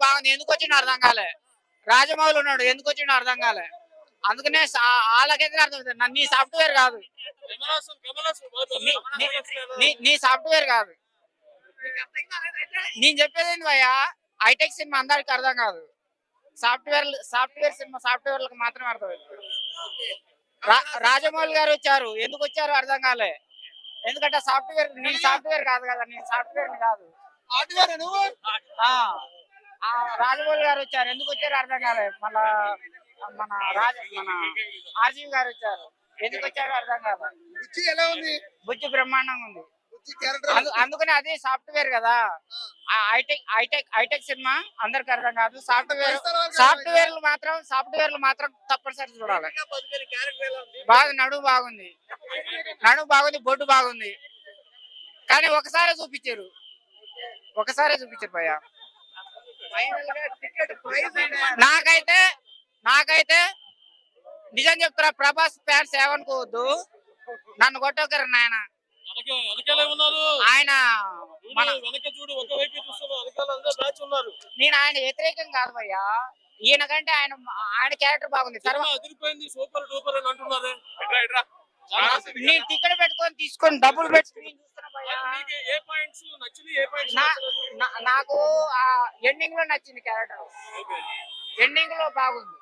బాగుంది, ఎందుకు వచ్చిందో అర్థం కాలే. రాజమౌళి ఉన్నాడు, ఎందుకు వచ్చిందో అర్థం కాలే. అందుకనే వాళ్ళకైతే అర్థం, నీ సాఫ్ట్వేర్ కాదు, నీ సాఫ్ట్వేర్ కాదు. నేను చెప్పేది ఏంది భయ్యా, హైటెక్ సినిమా అందరికి అర్థం కాదు. సాఫ్ట్వేర్ సినిమా సాఫ్ట్వేర్లకు మాత్రమే అర్థమవుతుంది. రాజమౌళి గారు వచ్చారు, ఎందుకు వచ్చారు అర్థం కాలే. ఎందుకంటే సాఫ్ట్వేర్ కాదు కదా, నేను సాఫ్ట్వేర్ కాదు. రాజమౌళి గారు వచ్చారు, ఎందుకు వచ్చారు అర్థం కాలే. మన ఆర్జీవి గారు వచ్చారు, ఎందుకు వచ్చారు అర్థం కాదు. బుజ్జి బ్రహ్మాండంగా ఉంది. అందుకని అది సాఫ్ట్వేర్ కదా. హైటెక్ సినిమా అందరికి అర్థం కాదు. సాఫ్ట్వేర్లు మాత్రం తప్పనిసరి చూడాలి. నడుము బాగుంది, బొడ్డు బాగుంది. కానీ ఒకసారి చూపించారు భయ్యా. నాకైతే నిజం చెప్తున్నా, ప్రభాస్ ఫ్యాన్స్ ఏమనుకోవద్దు, నన్ను కొట్టొకరు నాయన. ఆయన నేను ఆయన వ్యతిరేకం కాదు భయ్యా, ఈయన కంటే ఆయన క్యారెక్టర్ బాగుంది. నేను టికెట్ పెట్టుకొని తీసుకొని డబ్బులు పెట్టుకుని నాకు ఎండింగ్ లో నచ్చింది క్యారెక్టర్. ఎండింగ్ లో బాగుంది,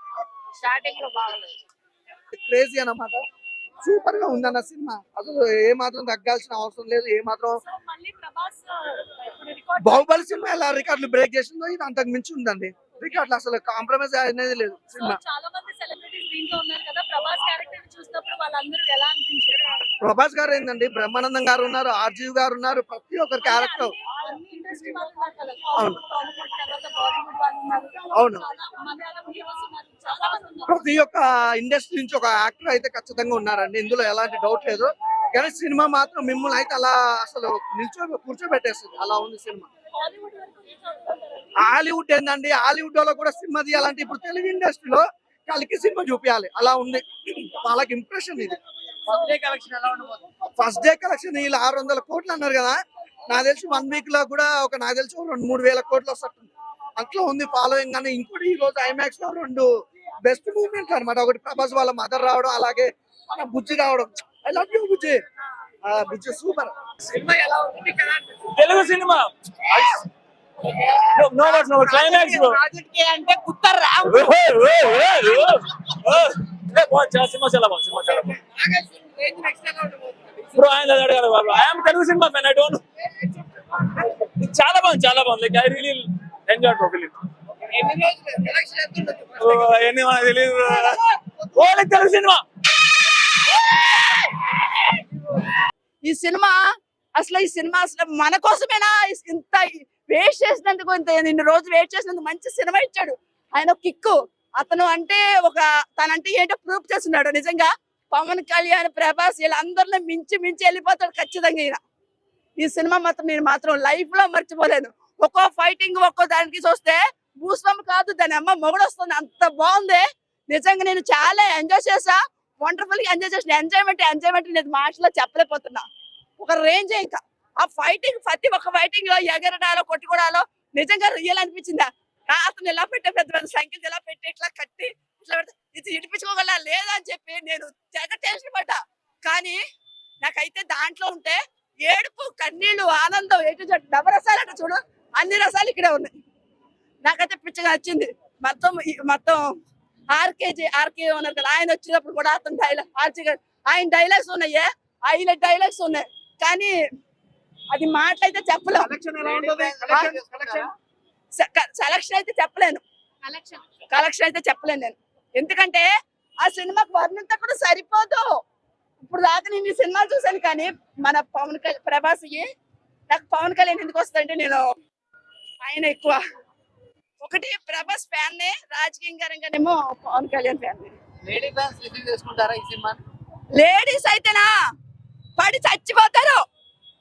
స్టార్టింగ్ లో బాగుంది. క్రేజీ అన్నమాట. సూపర్ గా ఉందన్న సినిమా. అసలు ఏ మాత్రం తగ్గాల్సిన అవసరం లేదు. ఏ మాత్రం బాహుబలి సినిమా ఎలా రికార్డులు బ్రేక్ చేసిందో ఇది అంతకు మించి ఉందండి. రికార్డులు అసలు కాంప్రమైజ్ అనేది లేదు సినిమా. ప్రభాస్ గారు ఏంటండి, బ్రహ్మానందం గారు ఉన్నారు, ఆర్జీవి గారు ఉన్నారు, ప్రతి ఒక్కరి క్యారెక్టర్. అవును, ప్రతి ఒక్క ఇండస్ట్రీ నుంచి ఒక యాక్టర్ అయితే ఖచ్చితంగా ఉన్నారండి, ఇందులో ఎలాంటి డౌట్ లేదు. కానీ సినిమా మాత్రం మిమ్మల్ని అయితే అలా అసలు కూర్చోబెట్టేస్తుంది, అలా ఉంది సినిమా. హాలీవుడ్ ఏందండి, హాలీవుడ్ లో కూడా సినిమా తీయాలంటే ఇప్పుడు తెలుగు ఇండస్ట్రీలో కలికి సినిమా చూపించాలి, అలా ఉంది వాళ్ళకి ఇంప్రెషన్. ఇది ఫస్ట్ డే కలెక్షన్ వీళ్ళు 600 కోట్లు అన్నారు కదా, నాకు తెలిసి 1 వీక్ లో కూడా నాకు తెలిసి 2-3 వేల కోట్లు వస్తుంది, అట్లా ఉంది ఫాలోయింగ్. కానీ ఇంకోటి ఈ రోజు ఐమాక్స్ లో 2 బెస్ట్ మూమెంట్స్ అనమాట. ఒకటి ప్రభాస్ వాళ్ళ మదర్ రావడం, అలాగే మన బుజ్జి రావడం. I love you Bujji. Bujji super. Cinema ఎలా ఉంది? తెలుగు సినిమా క్లైమాక్స్ అంటే కుత్తర్రా సినిమా బ్రో. ఆయన అడగాలి బాబు, I'm Telugu cinema fan. I don't చాలా బాగుంది. Like I really enjoy the film. ఎన్ని మనకు తెలియదు, ఓన్లీ తెలుగు సినిమా. ఈ సినిమా అసలు మన కోసమేనా ఇంత వేస్ట్ చేసినందుకు, ఇన్ని రోజులు వెయిట్ చేసినందుకు మంచి సినిమా ఇచ్చాడు ఆయన. కిక్కు అతను అంటే తనంటే ఏంటో ప్రూఫ్ చేస్తున్నాడు. నిజంగా పవన్ కళ్యాణ్, ప్రభాస్ వీళ్ళందరిలో మించి వెళ్ళిపోతాడు ఖచ్చితంగా ఈయన. ఈ సినిమా నేను మాత్రం లైఫ్ లో మర్చిపోలేను. ఒక్కో ఫైటింగ్ ఒక్కో దానికి చూస్తే భూస్వామి కాదు, దాని అమ్మ మొగుడు వస్తుంది, అంత బాగుంది. నిజంగా నేను చాలా ఎంజాయ్ చేసా, వండర్ఫుల్ గా ఎంజాయ్ చేసిన. ఎంజాయ్మెంట్ నేను మాటలో చెప్పలేకపోతున్నా, ఒక రేంజ్. ఇంకా ఆ ఫైటింగ్, ప్రతి ఒక్క ఫైటింగ్ లో ఎగరడాలో కొట్టుకోవడాలో నిజంగా రియల్ అనిపించిందా. అతను ఎలా పెట్టే పెద్ద సంఖ్యలు ఎలా పెట్టి ఇట్లా కట్టి ఇట్లా పెడితే ఇది ఇడిపించుకోగల లేదా అని చెప్పి నేను తెగ టెన్షన్ పడ్డా. కానీ నాకైతే దాంట్లో ఉంటే ఏడుపు, కన్నీళ్లు, ఆనందం, నవరసాలు అంటే చూడు, అన్ని రసాలు ఇక్కడే ఉన్నాయి. నాకైతే పిచ్చగా నచ్చింది. మొత్తం ఆర్కే ఉన్నారు కదా, ఆయన వచ్చినప్పుడు కూడా అతను ఆయన డైలాగ్స్ ఉన్నాయే, హైలైట్ డైలాగ్స్ ఉన్నాయి. కానీ అది మాటలైతే చెప్పలేము, కలెక్షన్ అయితే చెప్పలేను నేను. ఎందుకంటే ఆ సినిమాకి వర్ణంతో కూడా సరిపోదు. ఇప్పుడు దాకా నేను ఈ సినిమాలు చూసాను, కానీ మన ప్రభాస్ నాకు పవన్ కళ్యాణ్ ఎందుకు వస్తుందంటే, నేను ఆయన ఎక్కువ ఒకటి ప్రభాస్ ఫ్యాన్, రాజకీయంగానేమో పవన్ కళ్యాణ్ ఫ్యాన్. లేడీస్ అయితేనా పడి చచ్చిపోతారు.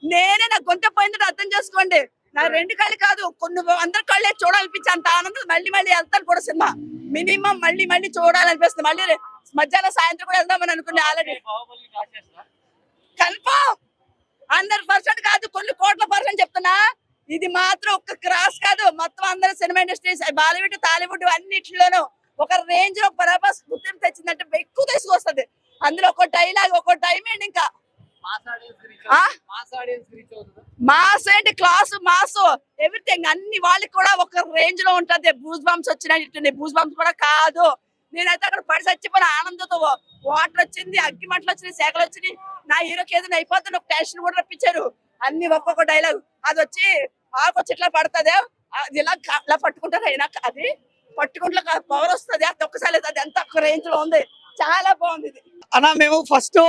నా గొంత పోయిందని అర్థం చేసుకోండి. నా 2 కళ్ళు కాదు, కొన్ని 100 కళ్ళే చూడాలనిపించి అంత ఆనందం. మళ్ళీ వెళ్తాను కూడా సినిమా. మినిమం మళ్ళీ చూడాలనిపిస్తుంది. మళ్ళీ మధ్యాహ్నం సాయంత్రం కూడా వెళ్దామని అనుకున్నా. ఆల్రెడీ కన్ఫర్మ్ 100% కాదు, కొన్ని కోట్ల % చెప్తున్నా. ఇది మాత్రం ఒక్క క్రాస్ కాదు, మొత్తం అందరూ సినిమా ఇండస్ట్రీస్ బాలీవుడ్ టాలీవుడ్ అన్నిటిలోనూ ఒక రేంజ్ లో ప్రభాస్ గుర్తింపు తెచ్చిందంటే ఎక్కువ తీసుకొస్తుంది. అందులో ఒక డైలాగ్, ఒక టైమింగ్, ఇంకా మాస్ ఏంటి, క్లాస్ మాస్, ఎవ్రీథింగ్ అన్ని వాళ్ళకి కూడా ఒక రేంజ్ లో ఉంటది. బూస్ బంప్స్ వచ్చినాయి, బూస్ బంప్స్ కూడా కాదు. నేనైతే అక్కడ పడి చచ్చిపోయిన ఆనందంతో, వాటర్ వచ్చింది, అగ్గి మంటలు వచ్చినాయి, శాఖలు వచ్చినాయి, నా హీరోకి ఏదైనా అయిపోతుంది ఒక టెన్షన్ కూడా రప్పించారు. అన్ని ఒక్కొక్క డైలాగ్, అది వచ్చి ఆకొచ్చి ఇట్లా పడుతుంది, అది ఇలా పట్టుకుంటారు, అయినా అది పట్టుకుంటే పవర్ వస్తుంది, అది ఒక్కసారి అది ఎంత ఒక్క రేంజ్ లో ఉంది, చాలా బాగుంది ఇది. అన్న మేము ఫస్ట్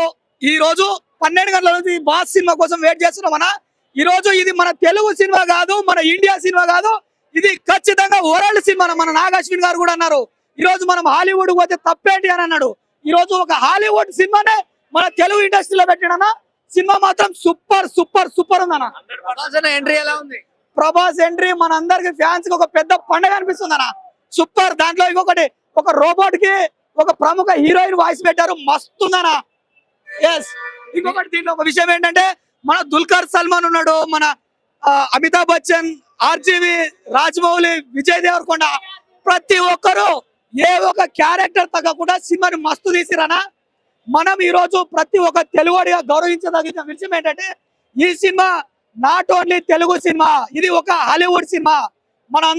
ఈ రోజు 12 గంటల నుంచి బాస్ సినిమా కోసం వెయిట్ చేస్తున్నాం అన్న. ఈ రోజు ఇది మన తెలుగు సినిమా కాదు, మన ఇండియా సినిమా కాదు, ఇది ఖచ్చితంగా వరల్డ్ సినిమా. మన నాగాశ్విన్ గారు కూడా అన్నారు ఈ రోజు మనం హాలీవుడ్ పోతే తప్పేంటి అని అన్నాడు. ఈ రోజు ఒక హాలీవుడ్ సినిమానే మన తెలుగు ఇండస్ట్రీలో పెట్టిన సినిమా మాత్రం సూపర్ సూపర్ సూపర్ ఉందన్న. ఎంట్రీ ఎలా ఉంది? ప్రభాస్ ఎంట్రీ మన అందరికి ఫ్యాన్స్ కి ఒక పెద్ద పండుగ అనిపిస్తుంది అన్న. సూపర్. దాంట్లో ఇంకొకటి, ఒక రోబోట్ కి ఒక ప్రముఖ హీరోయిన్ వాయిస్ పెట్టారు, మస్తుందనా. ఎస్. ఇంకొకటి దీంట్లో ఒక విషయం ఏంటంటే మన దుల్కర్ సల్మాన్ ఉన్నాడు, మన అమితాబ్ బచ్చన్, ఆర్జీవి, రాజమౌళి, విజయ్ దేవరకొండ, ప్రతి ఒక్కరు ఏ ఒక క్యారెక్టర్ తగ్గకుండా సినిమాని మస్తు తీసిరనా. మనం ఈ రోజు ప్రతి ఒక్క తెలుగుడిగా గౌరవించదగిన విషయం ఏంటంటే ఈ cinema not only Telugu cinema, ఇది ఒక హాలీవుడ్ సినిమా. మనం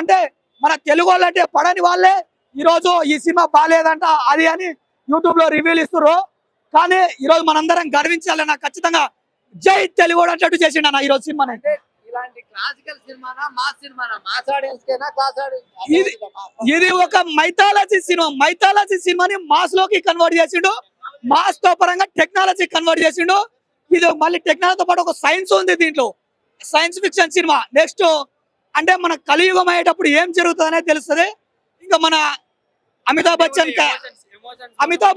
అంటే మన తెలుగు వాళ్ళంటే పడని వాళ్ళే ఈ రోజు ఈ సినిమా బాగాలేదంట అది అని యూట్యూబ్ లో రివ్యూలు ఇస్తున్నారు. కానీ ఈ రోజు మనందరం గర్వించాలన్న, ఖచ్చితంగా జై తెలుగు అంటట్టు చేసిండన్న ఈ రోజు సినిమా. ఇలాంటి క్లాసికల్ సినిమానా, మాస్ సినిమానా? మాస్ ఆడియన్స్ కేనా, క్లాస్ ఇది ఒక మైథాలజీ సినిమా. మైథాలజీ సినిమాని మాస్ లోకి కన్వర్ట్ చేసిండు, మాస్ తో పరంగా టెక్నాలజీ కన్వర్ట్ చేసిండు. ఇది మళ్ళీ టెక్నాలజీతో పాటు ఒక సైన్స్ ఉంది దీంట్లో, సైన్స్ ఫిక్షన్ సినిమా. నెక్స్ట్ అంటే మన కలియుగం అయ్యేటప్పుడు ఏం జరుగుతుంది అనేది తెలుస్తుంది. ఇంకా మన అమితాబ్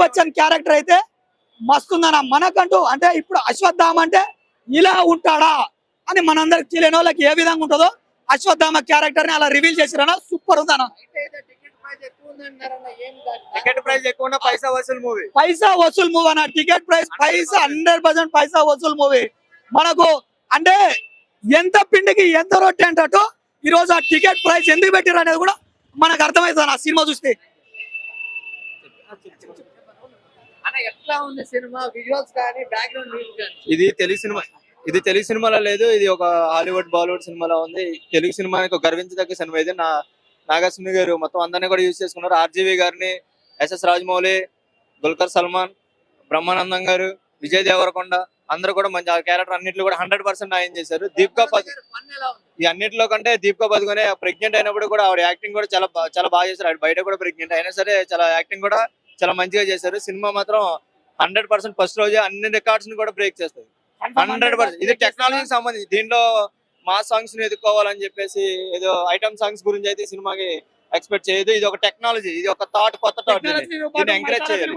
బచ్చన్ క్యారెక్టర్ అయితే మస్తుందన్న. మనకంటూ అంటే ఇప్పుడు అశ్వత్థామ అంటే ఇలా ఉంటాడా అని మనందరికి తెలియని వాళ్ళకి ఏ విధంగా ఉంటుందో అశ్వత్థామ క్యారెక్టర్ ని అలా రివీల్ చేసిరన్న. సూపర్ ఉందన్న. టికెట్ ప్రైస్ ఎక్కువ, పైసా వసూలు మూవీ. పైసా వసూలు మూవీ అన్న. టికెట్ ప్రైస్ పైసా 100% పైసా వసూలు మూవీ. మనకు అంటే ఎంత పిండికి ఎంత రొట్టె అంటట్టు ఈ రోజు ఆ టికెట్ ప్రైస్ ఎందుకు పెట్టారు అనేది కూడా మనకు అర్థమవుతుంది ఆ సినిమా చూస్తే. ఎట్లా ఉంది సినిమా, విజువల్స్ కానీ, బ్యాక్గ్రౌండ్ మ్యూజిక్ కానీ? ఇది తెలుగు సినిమాలో లేదు, ఇది ఒక హాలీవుడ్ బాలీవుడ్ సినిమాలో ఉంది. తెలుగు సినిమానికి ఒక గర్వించదగ్గ సినిమా ఇది. నాగార్జున గారు మొత్తం అందరినీ కూడా యూజ్ చేసుకున్నారు. ఆర్జీవి గారిని, ఎస్ఎస్ రాజమౌళి, దుల్కర్ సల్మాన్, బ్రహ్మానందం గారు, విజయ్ దేవరకొండ అందరూ కూడా మంచి క్యారెక్టర్ అన్నింటిలో కూడా 100% న్యాయం చేశారు. దీపికా ఈ అన్నింటిలో కంటే దీపికా పదుకొనే ప్రెగ్నెంట్ అయినప్పుడు కూడా ఆవిడ యాక్టింగ్ కూడా చాలా బాగా చేశారు. ఆవిడ బయట కూడా ప్రెగ్నెంట్ అయినా సరే చాలా యాక్టింగ్ కూడా చాలా మంచిగా చేశారు. సినిమా మాత్రం 100% ఫస్ట్ రోజే అన్ని రికార్డ్స్ ని కూడా బ్రేక్ చేస్తుంది. 100%. ఇది టెక్నాలజీకి సంబంధించి. దీంట్లో మా సాంగ్స్ ని ఎదుర్కోవాలని చెప్పేసి ఏదో ఐటమ్ సాంగ్స్ గురించి అయితే సినిమాకి ఎక్స్పెక్ట్ చేయదు. ఇది ఒక టెక్నాలజీ, ఇది ఒక థాట్, కొత్త థాట్. దీన్ని ఎంకరేజ్ చేయాలి.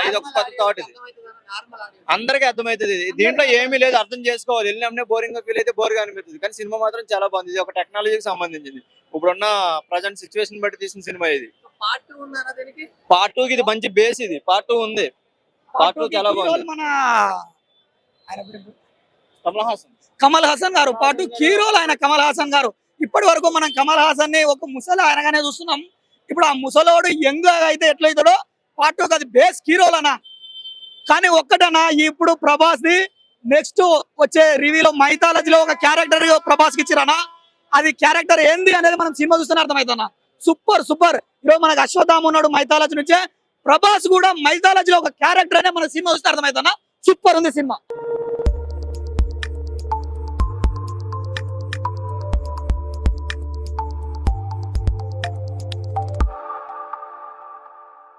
ఇది ఒక కొత్త థాట్, ఇది అందరికీ అర్థమవుతుంది. దీంట్లో ఏమీ లేదు, అర్థం చేసుకోవాలి. వెళ్ళినప్పుడే బోరింగ్ గా ఫీల్ అయితే బోర్ గా అనిపిస్తుంది. కానీ సినిమా మాత్రం చాలా బాగుంది. ఇది ఒక టెక్నాలజీకి సంబంధించింది. ఇప్పుడున్న ప్రజెంట్ సిచ్యువేషన్ బట్టి తీసిన సినిమా ఇది. పార్ట్ 2 కి ఇది మంచి బేస్. ఇది పార్ట్ 2 ఉంది. పార్ట్ 2 చాలా బాగుంది. మన కమల్ హాసన్ గారు పార్ట్ 2 హీరోలు ఆయన కమల్ హాసన్ గారు. ఇప్పటి వరకు మనం కమల్ హాసన్ ని ఒక ముసలి ఆయనగానే చూస్తున్నాం. ఇప్పుడు ఆ ముసలోడు యంగ్ అయితే ఎట్లయితాడో పార్ట్ 2 అది బేస్ హీరోలనా. కానీ ఒక్కటనా, ఇప్పుడు ప్రభాస్ ది నెక్స్ట్ వచ్చే రివ్యూలో మైథాలజీలో ఒక క్యారెక్టర్ ప్రభాస్ కి ఇచ్చిరనా. అది క్యారెక్టర్ ఏంది అనేది మనం సినిమా చూస్తేనే అర్థమవుతున్నా. సూపర్. ఈరోజు మనకు అశ్వత్థామ ఉన్నాడు మైథాలజీ నుంచే, ప్రభాస్ కూడా మైథాలజీలో ఒక క్యారెక్టర్ అనే మన సినిమా చూస్తే అర్థమవుతున్నా. సూపర్ ఉంది సినిమా.